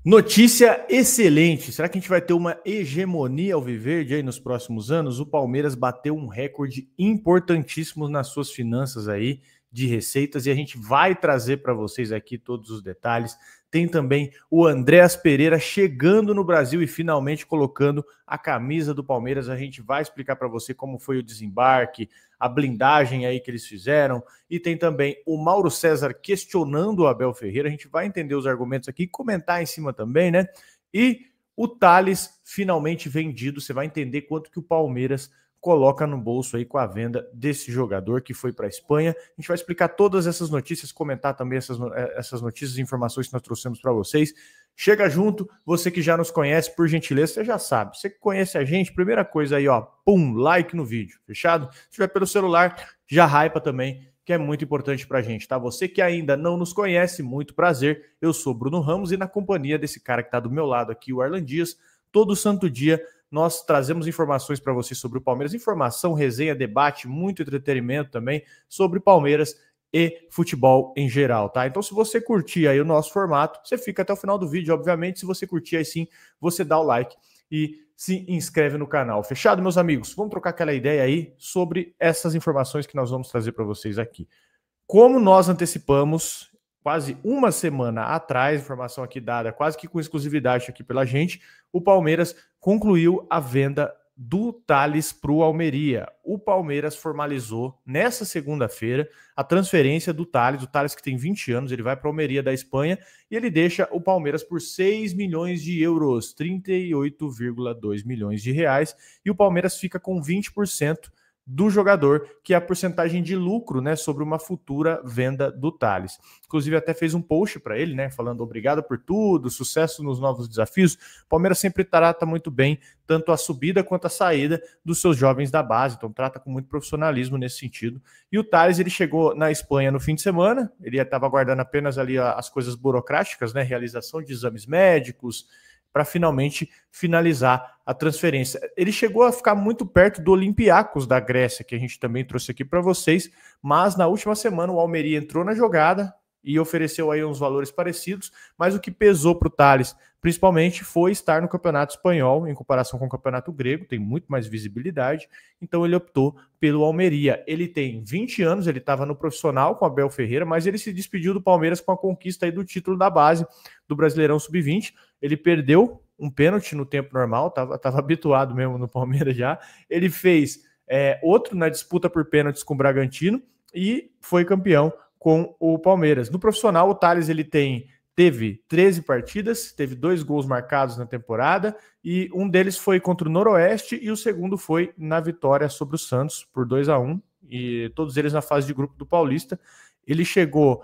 Notícia excelente. Será que a gente vai ter uma hegemonia alviverde aí nos próximos anos? O Palmeiras bateu um recorde importantíssimo nas suas finanças aí de receitas e a gente vai trazer para vocês aqui todos os detalhes. Tem também o Andréas Pereira chegando no Brasil e finalmente colocando a camisa do Palmeiras. A gente vai explicar para você como foi o desembarque, a blindagem aí que eles fizeram. E tem também o Mauro César questionando o Abel Ferreira. A gente vai entender os argumentos aqui e comentar em cima também, né? E o Thales finalmente vendido. Você vai entender quanto que o Palmeiras coloca no bolso aí com a venda desse jogador que foi para a Espanha. A gente vai explicar todas essas notícias, comentar também essas notícias e informações que nós trouxemos para vocês. Chega junto, você que já nos conhece, por gentileza, você já sabe. Você que conhece a gente, primeira coisa aí, ó, pum, like no vídeo, fechado? Se tiver pelo celular, já hypa também, que é muito importante pra gente, tá? Você que ainda não nos conhece, muito prazer. Eu sou Bruno Ramos e na companhia desse cara que tá do meu lado aqui, o Arlan Dias, todo santo dia nós trazemos informações para você sobre o Palmeiras, informação, resenha, debate, muito entretenimento também sobre Palmeiras e futebol em geral, tá? Então, se você curtir aí o nosso formato, você fica até o final do vídeo, obviamente. Se você curtir aí sim, você dá o like e se inscreve no canal. Fechado, meus amigos? Vamos trocar aquela ideia aí sobre essas informações que nós vamos trazer para vocês aqui. Como nós antecipamos quase uma semana atrás, informação aqui dada quase que com exclusividade aqui pela gente, o Palmeiras concluiu a venda do Thales para o Almeria. O Palmeiras formalizou nessa segunda-feira a transferência do Thales, o Thales que tem 20 anos, ele vai para a Almeria da Espanha e ele deixa o Palmeiras por 6 milhões de euros, 38,2 milhões de reais, e o Palmeiras fica com 20% do jogador, que é a porcentagem de lucro, né, sobre uma futura venda do Thales. Inclusive até fez um post para ele, né, falando obrigado por tudo, sucesso nos novos desafios. O Palmeiras sempre trata muito bem tanto a subida quanto a saída dos seus jovens da base, então trata com muito profissionalismo nesse sentido. E o Thales, ele chegou na Espanha no fim de semana, ele estava aguardando apenas ali as coisas burocráticas, né, realização de exames médicos, para finalmente finalizar a transferência. Ele chegou a ficar muito perto do Olympiacos da Grécia, que a gente também trouxe aqui para vocês, mas na última semana o Almeria entrou na jogada e ofereceu aí uns valores parecidos, mas o que pesou para o Thales, principalmente, foi estar no Campeonato Espanhol, em comparação com o Campeonato Grego, tem muito mais visibilidade, então ele optou pelo Almeria. Ele tem 20 anos, ele estava no profissional com o Abel Ferreira, mas ele se despediu do Palmeiras com a conquista aí do título da base do Brasileirão Sub-20. Ele perdeu um pênalti no tempo normal, estava habituado mesmo no Palmeiras já. Ele fez outro na disputa por pênaltis com o Bragantino e foi campeão com o Palmeiras. No profissional, o Thales ele teve 13 partidas, teve 2 gols marcados na temporada e um deles foi contra o Noroeste e o segundo foi na vitória sobre o Santos por 2-1, e todos eles na fase de grupo do Paulista. Ele chegou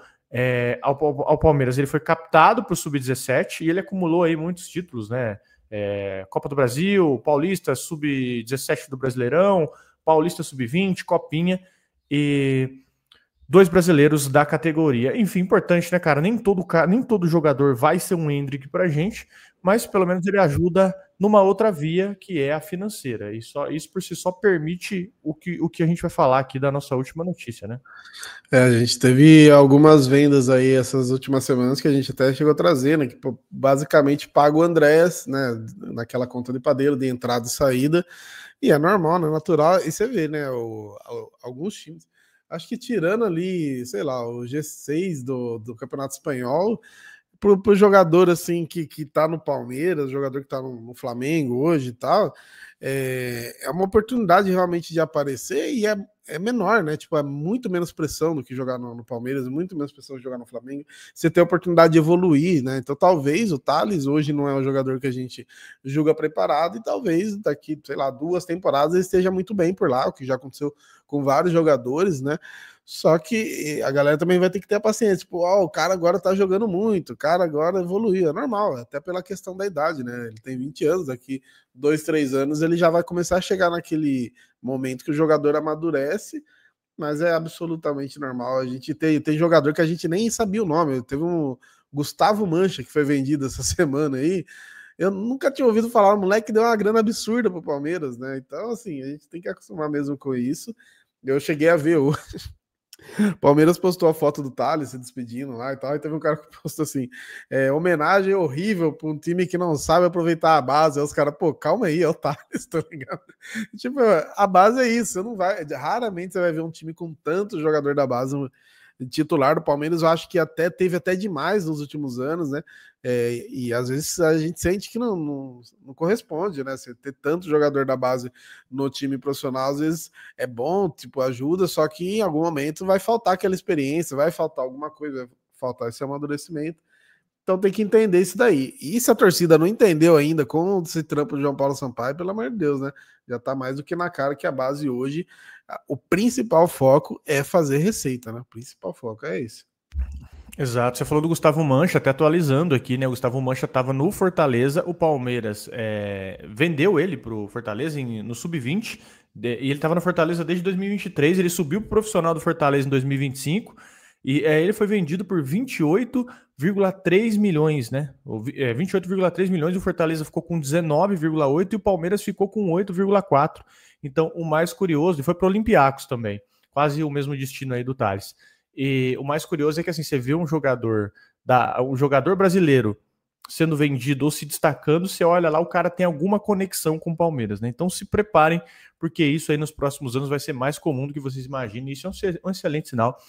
ao Palmeiras, ele foi captado para o Sub-17 e ele acumulou aí muitos títulos, né? Copa do Brasil, Paulista Sub-17 do Brasileirão, Paulista Sub-20, Copinha e 2 brasileiros da categoria. Enfim, importante, né, cara? Nem todo jogador vai ser um Endrick pra gente, mas pelo menos ele ajuda numa outra via, que é a financeira. E isso por si só permite o que a gente vai falar aqui da nossa última notícia, né? A gente teve algumas vendas aí essas últimas semanas que a gente até chegou a trazer, né? Que basicamente paga o Andréas, né? Naquela conta de padeiro de entrada e saída. E é normal, né? Natural. E você vê, né? Alguns times. Acho que tirando ali, sei lá, o G6 do Campeonato Espanhol, pro jogador assim que tá no Palmeiras, jogador que tá no Flamengo hoje e tal, é uma oportunidade realmente de aparecer e é menor, né? Tipo, é muito menos pressão do que jogar no Palmeiras, muito menos pressão de jogar no Flamengo. Você tem a oportunidade de evoluir, né? Então, talvez o Thales hoje não é um jogador que a gente julga preparado e talvez daqui, sei lá, 2 temporadas ele esteja muito bem por lá, o que já aconteceu com vários jogadores, né? Só que a galera também vai ter que ter a paciência. Tipo, o cara agora tá jogando muito, o cara agora evoluiu. É normal, até pela questão da idade, né? Ele tem 20 anos, daqui 2, 3 anos ele já vai começar a chegar naquele momento que o jogador amadurece, mas é absolutamente normal. A gente tem jogador que a gente nem sabia o nome. Teve um Gustavo Mancha que foi vendido essa semana aí. Eu nunca tinha ouvido falar, o moleque deu uma grana absurda pro Palmeiras, né? Então, assim, a gente tem que acostumar mesmo com isso. Eu cheguei a ver hoje Palmeiras postou a foto do Thales se despedindo lá e tal, e teve um cara que postou assim, homenagem horrível para um time que não sabe aproveitar a base. Aí os caras, pô, calma aí, é o Thales, tá ligado? Tipo, a base é isso, você não vai, raramente você vai ver um time com tanto jogador da base titular do Palmeiras. Eu acho que até teve até demais nos últimos anos, né? E às vezes a gente sente que não corresponde, né? Você ter tanto jogador da base no time profissional, às vezes é bom, tipo, ajuda, só que em algum momento vai faltar aquela experiência, vai faltar alguma coisa, vai faltar esse amadurecimento. Então tem que entender isso daí. E se a torcida não entendeu ainda com esse trampo de João Paulo Sampaio, pelo amor de Deus, né? Já tá mais do que na cara que a base hoje, o principal foco é fazer receita, né? O principal foco é esse. Exato, você falou do Gustavo Mancha, até atualizando aqui, né? O Gustavo Mancha estava no Fortaleza, o Palmeiras vendeu ele para o Fortaleza no Sub-20, e ele estava no Fortaleza desde 2023, ele subiu para o profissional do Fortaleza em 2025, e ele foi vendido por 28,3 milhões, né? 28,3 milhões, o Fortaleza ficou com 19,8 e o Palmeiras ficou com 8,4. Então, o mais curioso, e foi para o Olympiacos também, quase o mesmo destino aí do Thales. E o mais curioso é que assim, você vê um jogador brasileiro sendo vendido ou se destacando, você olha lá, o cara tem alguma conexão com o Palmeiras, né? Então se preparem, porque isso aí nos próximos anos vai ser mais comum do que vocês imaginem. Isso é um excelente sinal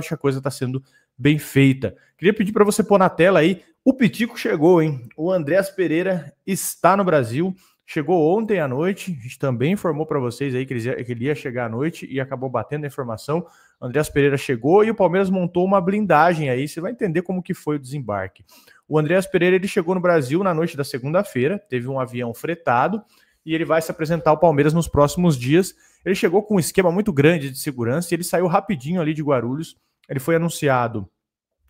de que a coisa está sendo bem feita. Queria pedir para você pôr na tela aí, o Pitico chegou, hein? O Andreas Pereira está no Brasil. Chegou ontem à noite, a gente também informou para vocês aí que ele ia chegar à noite e acabou batendo a informação. O Andreas Pereira chegou e o Palmeiras montou uma blindagem aí, você vai entender como que foi o desembarque. O Andreas Pereira, ele chegou no Brasil na noite da segunda-feira, teve um avião fretado e ele vai se apresentar ao Palmeiras nos próximos dias. Ele chegou com um esquema muito grande de segurança e ele saiu rapidinho ali de Guarulhos. Ele foi anunciado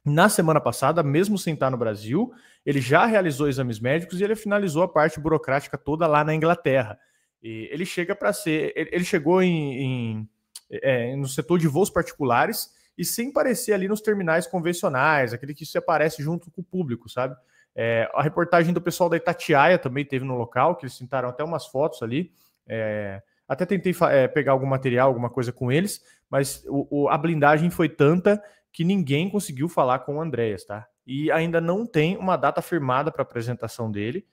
na semana passada, mesmo sem estar no Brasil. Ele já realizou exames médicos e ele finalizou a parte burocrática toda lá na Inglaterra. E ele chega para ser... Ele chegou no setor de voos particulares e sem parecer ali nos terminais convencionais, aquele que se aparece junto com o público, sabe? A reportagem do pessoal da Itatiaia também teve no local, que eles tentaram até umas fotos ali. Até tentei pegar algum material, alguma coisa com eles, mas a blindagem foi tanta que ninguém conseguiu falar com o Andreas, tá? E ainda não tem uma data firmada para a apresentação dele,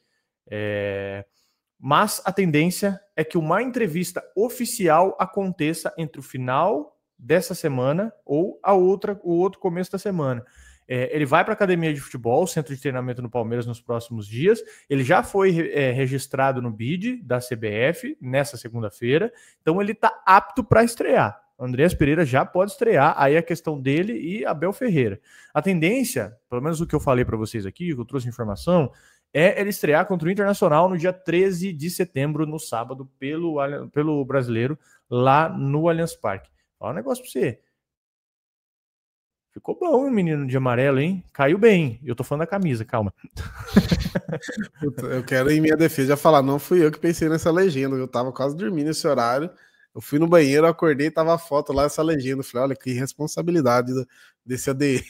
mas a tendência é que uma entrevista oficial aconteça entre o final dessa semana ou o outro começo da semana. Ele vai para a academia de futebol, centro de treinamento no Palmeiras nos próximos dias. Ele já foi registrado no BID da CBF nessa segunda-feira, então ele está apto para estrear. Andreas Pereira já pode estrear, aí a questão dele e Abel Ferreira. A tendência, pelo menos o que eu falei para vocês aqui, que eu trouxe informação, é ele estrear contra o Internacional no dia 13 de setembro, no sábado, pelo Brasileiro, lá no Allianz Parque. Olha um negócio para você. Ficou bom o menino de amarelo, hein? Caiu bem. Eu tô falando da camisa, calma. Eu quero, em minha defesa, já falar, não fui eu que pensei nessa legenda, eu tava quase dormindo nesse horário. Eu fui no banheiro, acordei, tava a foto lá, essa legenda. Eu falei, olha que responsabilidade desse ADI.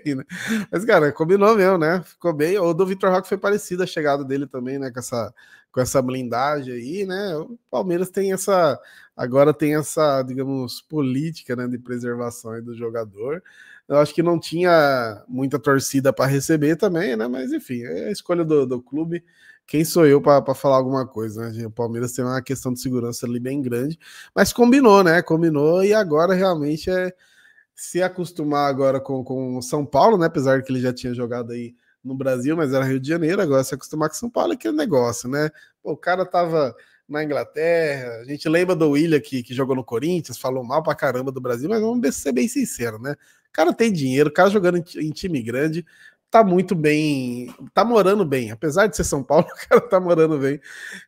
Né? Mas, cara, combinou mesmo, né? Ficou bem. O do Vitor Roque foi parecido a chegada dele também, né? Com essa blindagem aí, né? O Palmeiras agora tem essa, digamos, política, né, de preservação do jogador. Eu acho que não tinha muita torcida para receber também, né? Mas enfim, é a escolha do clube. Quem sou eu para falar alguma coisa, né? O Palmeiras tem uma questão de segurança ali bem grande, mas combinou, né? Combinou e agora realmente se acostumar agora com o São Paulo, né? Apesar que ele já tinha jogado aí no Brasil, mas era Rio de Janeiro, agora se acostumar com São Paulo é aquele negócio, né? Pô, o cara tava na Inglaterra, a gente lembra do Willian que jogou no Corinthians, falou mal pra caramba do Brasil, mas vamos ser bem sincero, né? O cara tem dinheiro, o cara jogando em time grande, tá muito bem, tá morando bem, apesar de ser São Paulo, o cara tá morando bem.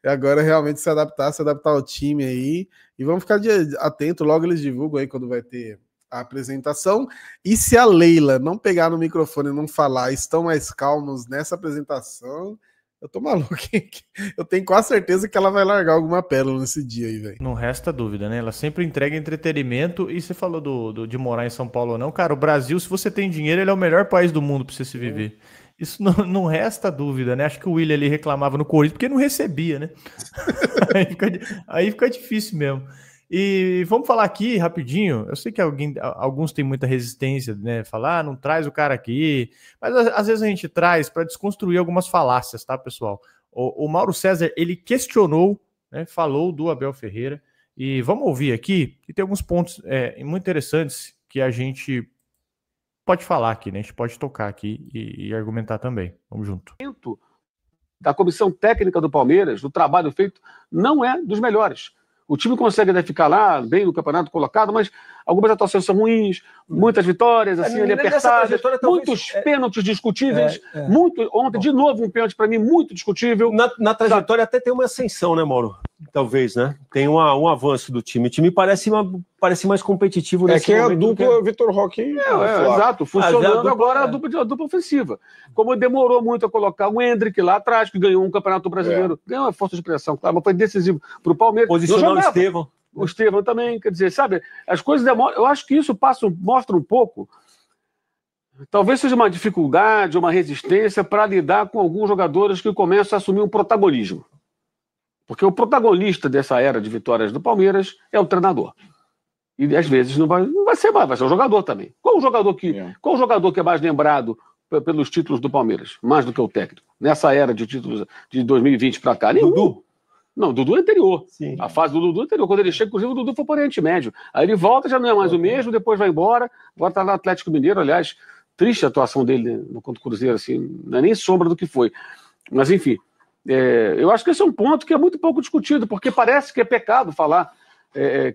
E agora realmente se adaptar ao time aí, e vamos ficar atento, logo eles divulgam aí quando vai ter a apresentação, e se a Leila não pegar no microfone e não falar, estão mais calmos nessa apresentação, eu tô maluco, hein? Eu tenho quase certeza que ela vai largar alguma pérola nesse dia aí, velho. Não resta dúvida, né? Ela sempre entrega entretenimento. E você falou de morar em São Paulo ou não. Cara, o Brasil, se você tem dinheiro, ele é o melhor país do mundo pra você se viver. Isso não resta dúvida, né? Acho que o Willian ali reclamava no Corinthians porque não recebia, né? Aí fica difícil mesmo. E vamos falar aqui rapidinho. Eu sei que alguns têm muita resistência, né? Falar, não traz o cara aqui. Mas às vezes a gente traz para desconstruir algumas falácias, tá, pessoal? O Mauro César, ele questionou, né, falou do Abel Ferreira. E vamos ouvir aqui, que tem alguns pontos muito interessantes que a gente pode falar aqui, né? A gente pode tocar aqui e argumentar também. Vamos junto. Da comissão técnica do Palmeiras, do trabalho feito, não é dos melhores. O time consegue ficar lá, bem no campeonato colocado, mas algumas atuações são ruins, muitas vitórias, assim, ali apertadas, muitos pênaltis discutíveis, ontem, de novo, um pênalti para mim muito discutível. Na trajetória até tem uma ascensão, né, Mauro? Talvez, né? Tem um avanço do time. O time parece mais competitivo nesse momento. É que é a dupla Vitor Roque. Exato, funcionando agora a dupla ofensiva. Como demorou muito a colocar o Hendrick lá atrás, que ganhou um campeonato brasileiro, ganhou uma força de pressão, claro, mas foi decisivo para o Palmeiras. Posicionar o Estevão. O Estevão também, quer dizer, sabe, as coisas demoram. Eu acho que isso mostra um pouco, talvez seja uma dificuldade, uma resistência para lidar com alguns jogadores que começam a assumir um protagonismo. Porque o protagonista dessa era de vitórias do Palmeiras é o treinador. E às vezes não vai ser mais, vai ser o jogador também. Qual o jogador que é mais lembrado pelos títulos do Palmeiras? Mais do que o técnico. Nessa era de títulos de 2020 para cá. Nenhum. Dudu? Não, o Dudu é anterior. Sim. A fase do Dudu é anterior. Quando ele chega, inclusive, o Dudu foi por Oriente Médio. Aí ele volta, já não é mais o mesmo, depois vai embora. Agora está no Atlético Mineiro, aliás, triste a atuação dele no contra o Cruzeiro, assim, não é nem sombra do que foi. Mas, enfim, eu acho que esse é um ponto que é muito pouco discutido, porque parece que é pecado falar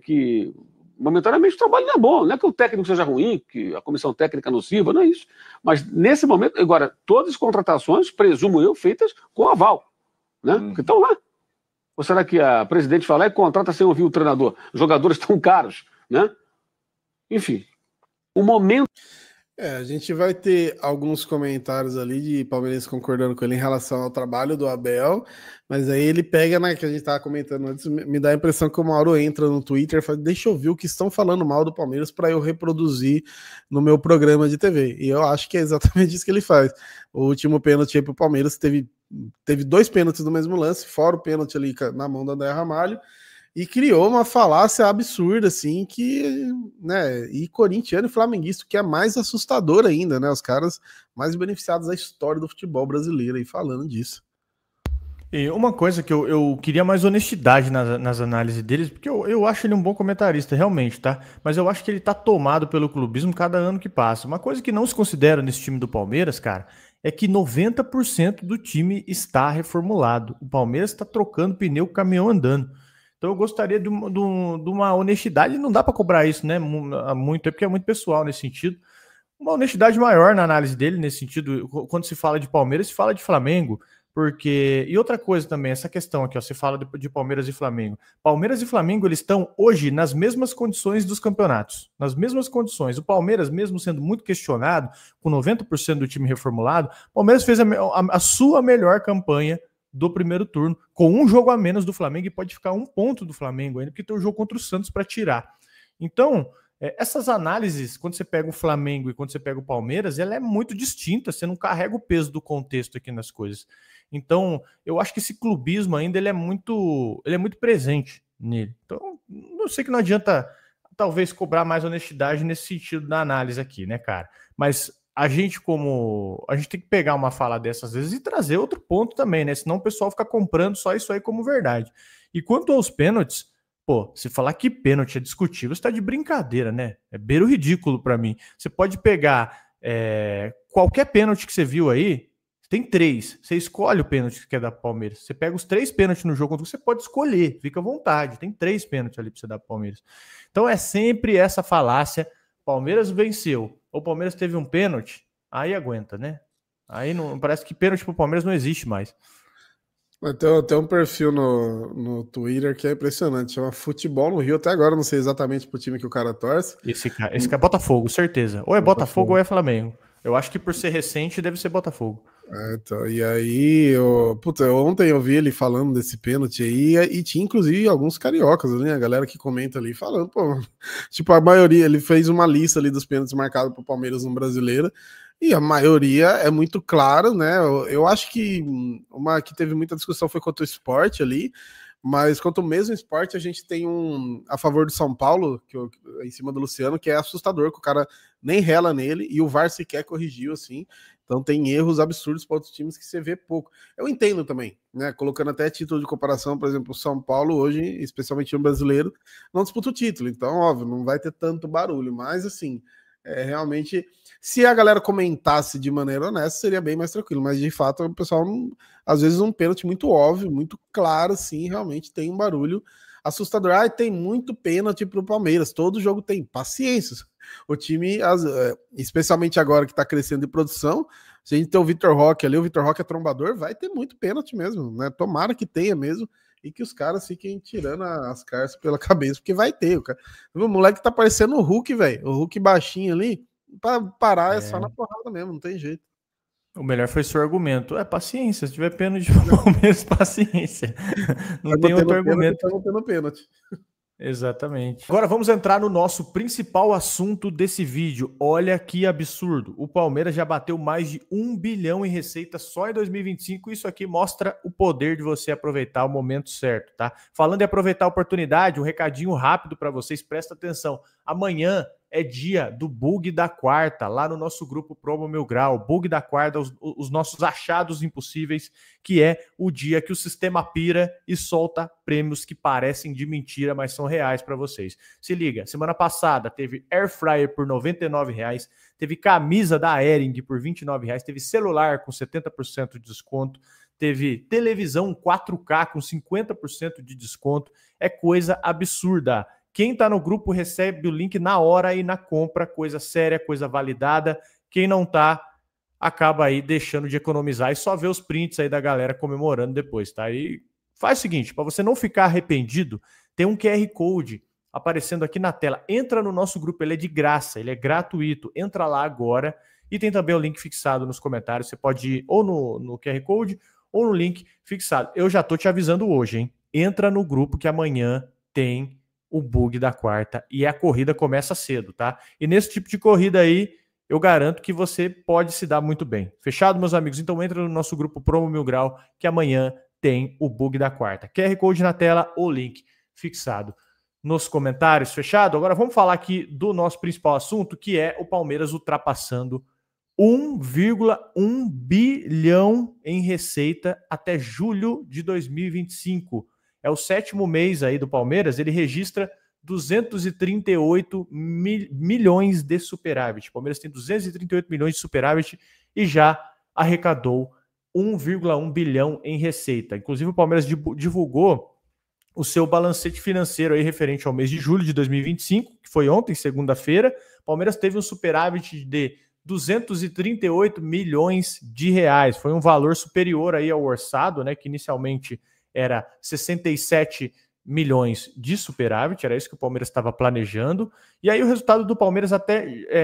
que momentaneamente o trabalho não é bom, não é que o técnico seja ruim, que a comissão técnica não sirva, não é isso. Mas nesse momento, agora, todas as contratações, presumo eu, feitas com aval, né? Porque estão lá. Ou será que a presidente fala e contrata sem ouvir o treinador? Os jogadores estão caros, né? Enfim, o momento... A gente vai ter alguns comentários ali de palmeirenses concordando com ele em relação ao trabalho do Abel, mas aí ele pega, que a gente estava comentando antes, me dá a impressão que o Mauro entra no Twitter e fala, deixa eu ver o que estão falando mal do Palmeiras para eu reproduzir no meu programa de TV. E eu acho que é exatamente isso que ele faz. O último pênalti aí pro Palmeiras teve 2 pênaltis no mesmo lance, fora o pênalti ali na mão do André Ramalho, e criou uma falácia absurda, assim, que, né, e corintiano e flamenguista, que é mais assustador ainda, né, os caras mais beneficiados da história do futebol brasileiro aí falando disso. E uma coisa que eu queria mais honestidade nas análises deles, porque eu acho ele um bom comentarista, realmente, tá? Mas eu acho que ele tá tomado pelo clubismo cada ano que passa. Uma coisa que não se considera nesse time do Palmeiras, cara, é que 90% do time está reformulado. O Palmeiras está trocando pneu com o caminhão andando. Então eu gostaria de uma honestidade, não dá para cobrar isso, né? Muito, porque é muito pessoal nesse sentido. Uma honestidade maior na análise dele, nesse sentido, quando se fala de Palmeiras, se fala de Flamengo, porque... E outra coisa também, essa questão aqui, ó, se fala de Palmeiras e Flamengo. Palmeiras e Flamengo, eles estão hoje nas mesmas condições dos campeonatos, nas mesmas condições. O Palmeiras, mesmo sendo muito questionado, com 90% do time reformulado, o Palmeiras fez a sua melhor campanha do primeiro turno, com um jogo a menos do Flamengo, e pode ficar 1 ponto do Flamengo ainda, porque tem o jogo contra o Santos para tirar. Então, essas análises, quando você pega o Flamengo e quando você pega o Palmeiras, ela é muito distinta, você não carrega o peso do contexto aqui nas coisas. Então, eu acho que esse clubismo ainda ele é muito presente nele. Então, eu sei que não adianta, talvez, cobrar mais honestidade nesse sentido da análise aqui, né, cara? Mas a gente tem que pegar uma fala dessas vezes e trazer outro ponto também, né? Senão o pessoal fica comprando só isso aí como verdade. E quanto aos pênaltis, pô, se falar que pênalti é discutível, você tá de brincadeira, né? É beira o ridículo para mim. Você pode pegar qualquer pênalti que você viu aí, tem 3. Você escolhe o pênalti que quer dar pro Palmeiras. Você pega os 3 pênaltis no jogo, você pode escolher, fica à vontade. Tem 3 pênaltis ali para você dar pro Palmeiras. Então é sempre essa falácia. Palmeiras venceu. O Palmeiras teve um pênalti, aí aguenta, né? Aí não, parece que pênalti pro Palmeiras não existe mais. Tem um perfil no Twitter que é impressionante, chama Futebol no Rio, até agora não sei exatamente pro time que o cara torce. Esse cara é Botafogo, certeza. Ou é Botafogo ou é Flamengo. Eu acho que por ser recente deve ser Botafogo. Então, e aí, ontem eu vi ele falando desse pênalti aí, e tinha inclusive alguns cariocas ali, a galera que comenta ali, falando, pô, tipo, a maioria, ele fez uma lista ali dos pênaltis marcados pro Palmeiras no Brasileiro, e a maioria é muito clara, né? Eu acho que uma que teve muita discussão foi contra o Sport ali, Mas quanto ao mesmo esporte, a gente tem a favor do São Paulo, em cima do Luciano, que é assustador, que o cara nem rela nele e o VAR sequer corrigiu, assim. Então tem erros absurdos para outros times que você vê pouco. Eu entendo também, né? Colocando até título de comparação, por exemplo, o São Paulo hoje, especialmente no brasileiro, não disputa o título. Então, óbvio, não vai ter tanto barulho. Mas, assim, realmente, se a galera comentasse de maneira honesta, seria bem mais tranquilo. Mas, de fato, o pessoal, às vezes, um pênalti muito óbvio, muito claro, assim, realmente tem um barulho assustador. Tem muito pênalti pro Palmeiras. Todo jogo tem. Paciência. O time, especialmente agora que está crescendo de produção, se a gente tem o Vitor Roque ali, o Vitor Roque é trombador, vai ter muito pênalti mesmo, né? Tomara que tenha mesmo e que os caras fiquem tirando as cartas pela cabeça, porque vai ter. O moleque tá parecendo o Hulk, velho. O Hulk baixinho ali, para parar é só na porrada mesmo, não tem jeito. O melhor foi seu argumento. Paciência, se tiver pênalti de Palmeiras, paciência. Não tem outro argumento. Tá tendo pênalti. Exatamente. Agora vamos entrar no nosso principal assunto desse vídeo. Olha que absurdo. O Palmeiras já bateu mais de 1 bilhão em receita só em 2025. Isso aqui mostra o poder de você aproveitar o momento certo, tá? Falando em aproveitar a oportunidade, um recadinho rápido para vocês, presta atenção. Amanhã é dia do bug da quarta, lá no nosso grupo Promo Mil Grau. Bug da quarta, os nossos achados impossíveis, que é o dia que o sistema pira e solta prêmios que parecem de mentira, mas são reais para vocês. Se liga, semana passada teve Air Fryer por R$ 99,00, teve camisa da Hering por R$ 29,00, teve celular com 70% de desconto, teve televisão 4K com 50% de desconto. É coisa absurda. Quem está no grupo recebe o link na hora e na compra, coisa séria, coisa validada. Quem não está, acaba aí deixando de economizar e só vê os prints aí da galera comemorando depois, tá? E faz o seguinte, para você não ficar arrependido, tem um QR Code aparecendo aqui na tela. Entra no nosso grupo, ele é de graça, ele é gratuito. Entra lá agora e tem também o link fixado nos comentários. Você pode ir ou no QR Code ou no link fixado. Eu já tô te avisando hoje, hein? Entra no grupo que amanhã tem o bug da quarta e a corrida começa cedo, tá? E nesse tipo de corrida aí, eu garanto que você pode se dar muito bem. Fechado, meus amigos? Então entra no nosso grupo Promo Mil Grau, que amanhã tem o bug da quarta. QR Code na tela, o link fixado nos comentários. Fechado? Agora vamos falar aqui do nosso principal assunto, que é o Palmeiras ultrapassando 1,1 bilhão em receita até julho de 2025. É o 7º mês aí do Palmeiras, ele registra 238 milhões de superávit. O Palmeiras tem 238 milhões de superávit e já arrecadou 1,1 bilhão em receita. Inclusive o Palmeiras divulgou o seu balancete financeiro aí referente ao mês de julho de 2025, que foi ontem, segunda-feira. O Palmeiras teve um superávit de 238 milhões de reais. Foi um valor superior aí ao orçado, né, que inicialmente era 67 milhões de superávit, era isso que o Palmeiras estava planejando. E aí o resultado do Palmeiras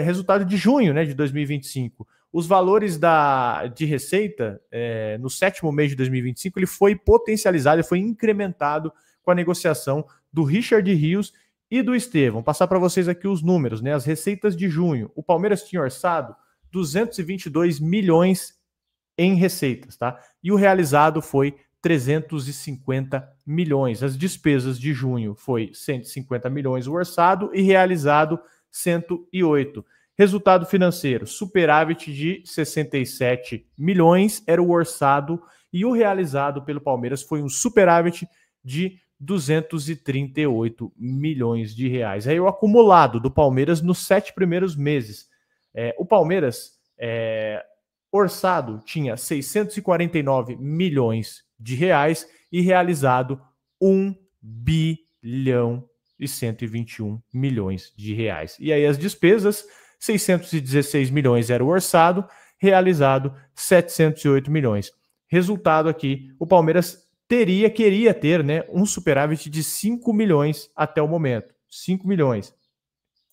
resultado de junho, né, de 2025. Os valores de receita no 7º mês de 2025, ele foi potencializado, ele foi incrementado com a negociação do Richard Rios e do Estevão. Vou passar para vocês aqui os números, né? As receitas de junho. O Palmeiras tinha orçado 222 milhões em receitas, tá? E o realizado foi 350 milhões. As despesas de junho foi 150 milhões o orçado e realizado 108. Resultado financeiro, superávit de 67 milhões era o orçado e o realizado pelo Palmeiras foi um superávit de 238 milhões de reais. Aí o acumulado do Palmeiras nos 7 primeiros meses. O Palmeiras, orçado, tinha 649 milhões de reais e realizado 1 bilhão e 121 milhões de reais. E aí as despesas, 616 milhões era o orçado, realizado 708 milhões. Resultado aqui, o Palmeiras queria ter, né, um superávit de 5 milhões até o momento. 5 milhões.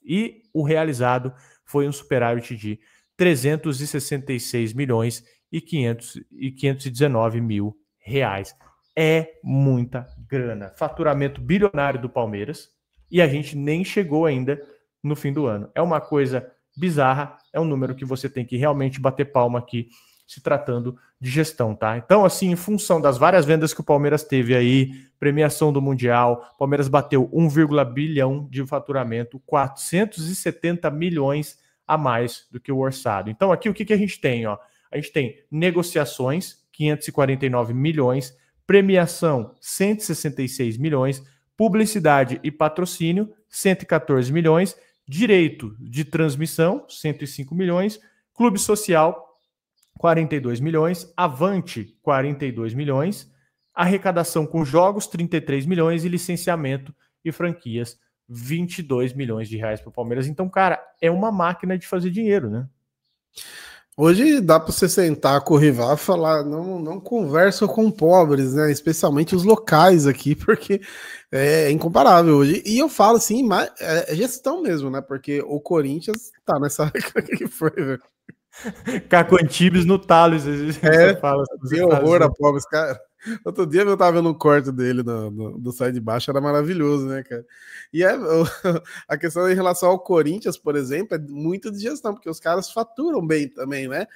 E o realizado foi um superávit de 366 milhões e 519 mil reais. É muita grana. Faturamento bilionário do Palmeiras e a gente nem chegou ainda no fim do ano. É uma coisa bizarra, é um número que você tem que realmente bater palma aqui se tratando de gestão, tá? Então, assim, em função das várias vendas que o Palmeiras teve aí, premiação do Mundial, o Palmeiras bateu 1,1 bilhão de faturamento, 470 milhões a mais do que o orçado. Então, aqui o que a gente tem, ó? A gente tem negociações, 549 milhões, premiação, 166 milhões, publicidade e patrocínio, 114 milhões, direito de transmissão, 105 milhões, clube social, 42 milhões, Avante, 42 milhões, arrecadação com jogos, 33 milhões e licenciamento e franquias, 22 milhões de reais para o Palmeiras. Então, cara, é uma máquina de fazer dinheiro, né? Hoje dá para você sentar com o rival e falar, não conversa com pobres, né? Especialmente os locais aqui, porque é incomparável hoje. E eu falo assim, mas é gestão mesmo, né? Porque o Corinthians tá nessa que foi, velho. Caco Antibes no talo, você fala. Que horror a pobres, cara. Outro dia eu tava vendo um corte dele do Sai de Baixo, era maravilhoso, né, cara? E a questão em relação ao Corinthians, por exemplo, é muito de gestão, porque os caras faturam bem também, né?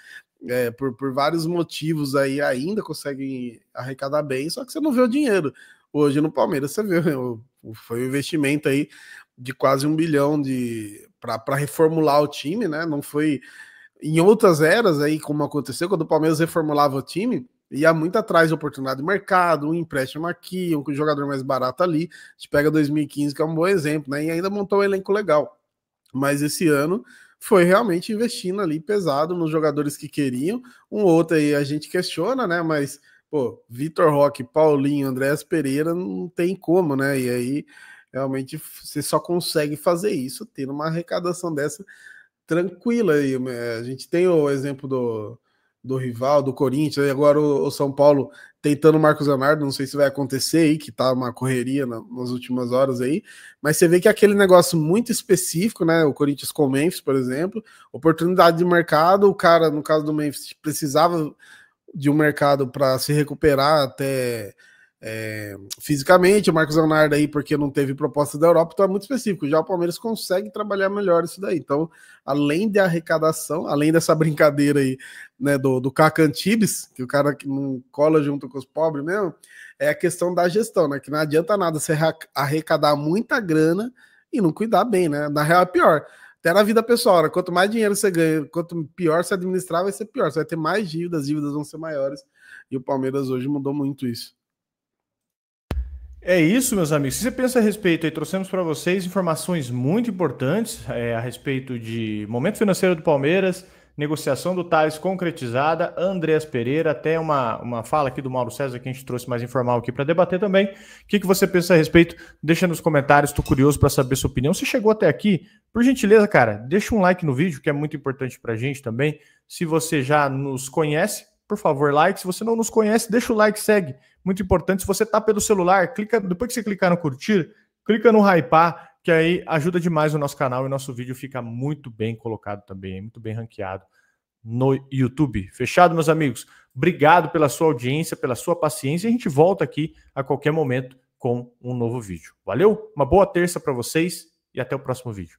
Por vários motivos aí ainda conseguem arrecadar bem, só que você não vê o dinheiro. Hoje no Palmeiras você vê, foi um investimento aí de quase 1 bilhão para reformular o time, né? Não foi em outras eras aí, como aconteceu, quando o Palmeiras reformulava o time, ia muito atrás de oportunidade de mercado, um empréstimo aqui, um jogador mais barato ali. A gente pega 2015, que é um bom exemplo, né? E ainda montou um elenco legal. Mas esse ano foi realmente investindo ali pesado nos jogadores que queriam. Um outro aí a gente questiona, né? Mas, pô, Vitor Roque, Paulinho, Andréas Pereira, não tem como, né? E aí, realmente, você só consegue fazer isso tendo uma arrecadação dessa tranquila aí. A gente tem o exemplo do rival, do Corinthians, e agora o São Paulo tentando o Marcos Leonardo, não sei se vai acontecer aí, que tá uma correria nas últimas horas aí, mas você vê que é aquele negócio muito específico, né, o Corinthians com o Memphis, por exemplo, oportunidade de mercado, o cara, no caso do Memphis, precisava de um mercado para se recuperar até fisicamente, o Marcos Leonardo aí, porque não teve proposta da Europa, então é muito específico. Já o Palmeiras consegue trabalhar melhor isso daí. Então, além de arrecadação, além dessa brincadeira aí, né, do Caco Antibes, que o cara que não cola junto com os pobres mesmo, é a questão da gestão, né? Que não adianta nada você arrecadar muita grana e não cuidar bem, né? Na real é pior. Até na vida pessoal, né? Quanto mais dinheiro você ganha, quanto pior você administrar, vai ser pior. Você vai ter mais dívidas, as dívidas vão ser maiores. E o Palmeiras hoje mudou muito isso. É isso, meus amigos. Se você pensa a respeito, aí trouxemos para vocês informações muito importantes a respeito de momento financeiro do Palmeiras, negociação do Thales concretizada, Andréas Pereira, até uma fala aqui do Mauro César que a gente trouxe mais informal aqui para debater também. O que você pensa a respeito? Deixa nos comentários, estou curioso para saber sua opinião. Se chegou até aqui, por gentileza, cara, deixa um like no vídeo, que é muito importante para a gente também. Se você já nos conhece, por favor, like. Se você não nos conhece, deixa o like, segue. Muito importante. Se você está pelo celular, depois que você clicar no curtir, clica no hypar, que aí ajuda demais o nosso canal e nosso vídeo fica muito bem colocado também, muito bem ranqueado no YouTube. Fechado, meus amigos? Obrigado pela sua audiência, pela sua paciência. A gente volta aqui a qualquer momento com um novo vídeo. Valeu? Uma boa terça para vocês e até o próximo vídeo.